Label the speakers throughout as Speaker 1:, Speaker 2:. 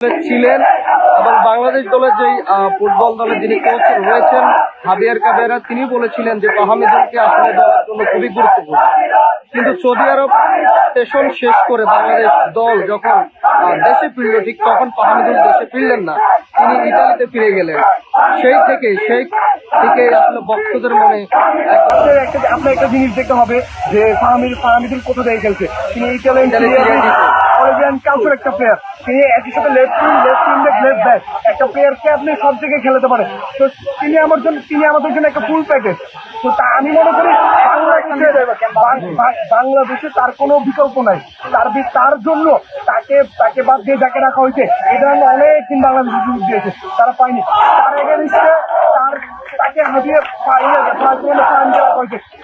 Speaker 1: ছিলেন এবং বাংলাদেশ দলের যে ফুটবল দলের যিনি কোচ রয়েছেন হাবিয়ার কাবেরা, তিনি বলেছিলেন যে ফাহমিদুলকে আসলে দলের জন্য খুবই গুরুত্বপূর্ণ। কিন্তু সৌদি আরব সেশন শেষ করে বাংলাদেশ দল যখন দেশে ফিরল, ঠিক তখন ফাহমিদুল দেশে ফিরলেন না, তিনি ইতালিতে ফিরে গেলেন। সেই থেকে আসলে ভক্তদের মনে
Speaker 2: আপনার একটা জিনিস দেখতে হবে যে ফাহমিদুল কোথা থেকে খেলছে। তিনি ইটালিয়ান কালচার একটা প্লেয়ার, তিনি একই সাথে লেফট ব্যাক একটা প্লেয়ারকে আপনি সব জায়গায় খেলাতে পারেন। তো তিনি আমাদের জন্য একটা ফুল প্যাকেজ। তো আমি মনে করি বাংলাদেশে তার কোনো বিকল্প নাই। তার জন্য তাকে বাদ দিয়ে যাকে রাখা হয়েছে, এটা অনেক দিন বাংলাদেশ সুযোগ দিয়েছে, তারা পায়নি। তার এগেইনস্টে তাকে হারিয়ে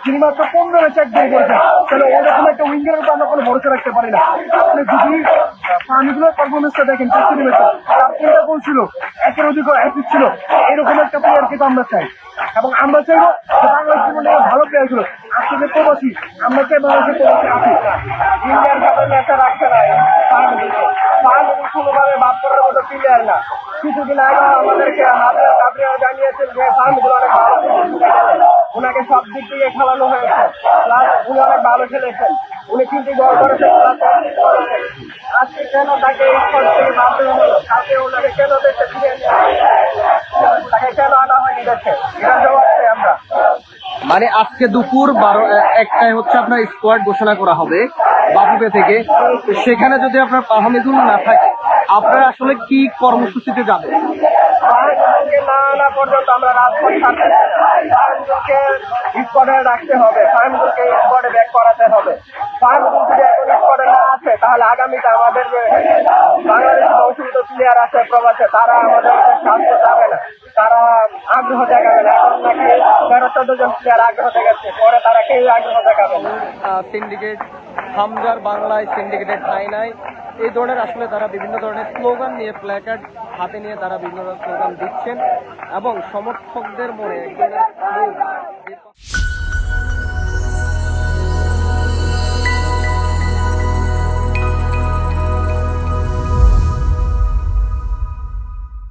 Speaker 2: তিনি মাত্র 15 ম্যাচে এক গোল করেছেন। তাহলে ওরকম একটা উইঙ্গারের উপর আমরা কোনো ভরসা রাখতে পারি না। আপনি যদি ফাহমিদুলের পারফরমেন্সটা দেখেন, তার 3টা গোল ছিল, একের অধিক অ্যাসিস্ট ছিল, এরকম একটা প্লেয়ার কিন্তু আমরা চাই। এবং আমরা চাইবো যে বাংলাদেশের মধ্যে ভালো প্লেয়ার ছিল। আজকে যে প্রবাসী, আমরা চাই বাংলাদেশের প্রবাসী আসি। ইন্ডিয়ার সাথে ম্যাচটা রাখতে নাই ফাহমিদুল কোনোভাবে বাদ করার মতো প্লেয়ার না। কিছুদিন আগে আমাদেরকে জানিয়েছেন যে ফাহমিদুল অনেক ভালো, ওনাকে সব দিক থেকে খেলানো হয়েছে, প্লাস উনি অনেক ভালো খেলেছেন, উনি 3টি গোল করেছেন। আজকে কেন তাকে থেকে বাদ দেওয়া হলো? কালকে ওনাকে কেন দেশে ফিরে তাকে কেন আনা হয়নি দেশে? এটা জবাব চাই আমরা।
Speaker 1: মানে আজকে দুপুর 1টায় হচ্ছে আপনার স্কোয়াড ঘোষণা করা হবে বাফুফে থেকে। সেখানে যদি আপনার ফাহমিদুল না থাকে, আপনারা আসলে কি কর্মসূচিতে যাবেন?
Speaker 2: না আনা পর্যন্ত আমরা রাজপথ ছাড়তে চাই না। ফাহমিদুলকে স্কোয়াডে রাখতে হবে, ফাহমিদুলকে স্কোয়াডে ব্যাক করাতে হবে। ফাহমিদুল যদি এখন স্কোয়াডে না আছে, তাহলে আগামীতে আমাদের যে বাংলাদেশের বংশোদ্ভূত প্লেয়ার আছে প্রবাসে, তারা আমাদের সাহায্য যাবে না, তারা আগ্রহ দেখাবে না। এখন নাকি 13-14 জন প্লেয়ার আগ্রহ দেখাচ্ছে, পরে তারা কেউ আগ্রহ দেখাবে না।
Speaker 1: সিন্ডিকেট হামজার বাংলায়, সিন্ডিকেটেড ঠাঁই নাই, এই ধরনের আসলে তারা বিভিন্ন ধরনের স্লোগান নিয়ে, প্ল্যাকার্ড হাতে নিয়ে তারা বিভিন্ন ধরনের স্লোগান দিচ্ছেন এবং সমর্থকদের মনে এক ধরনের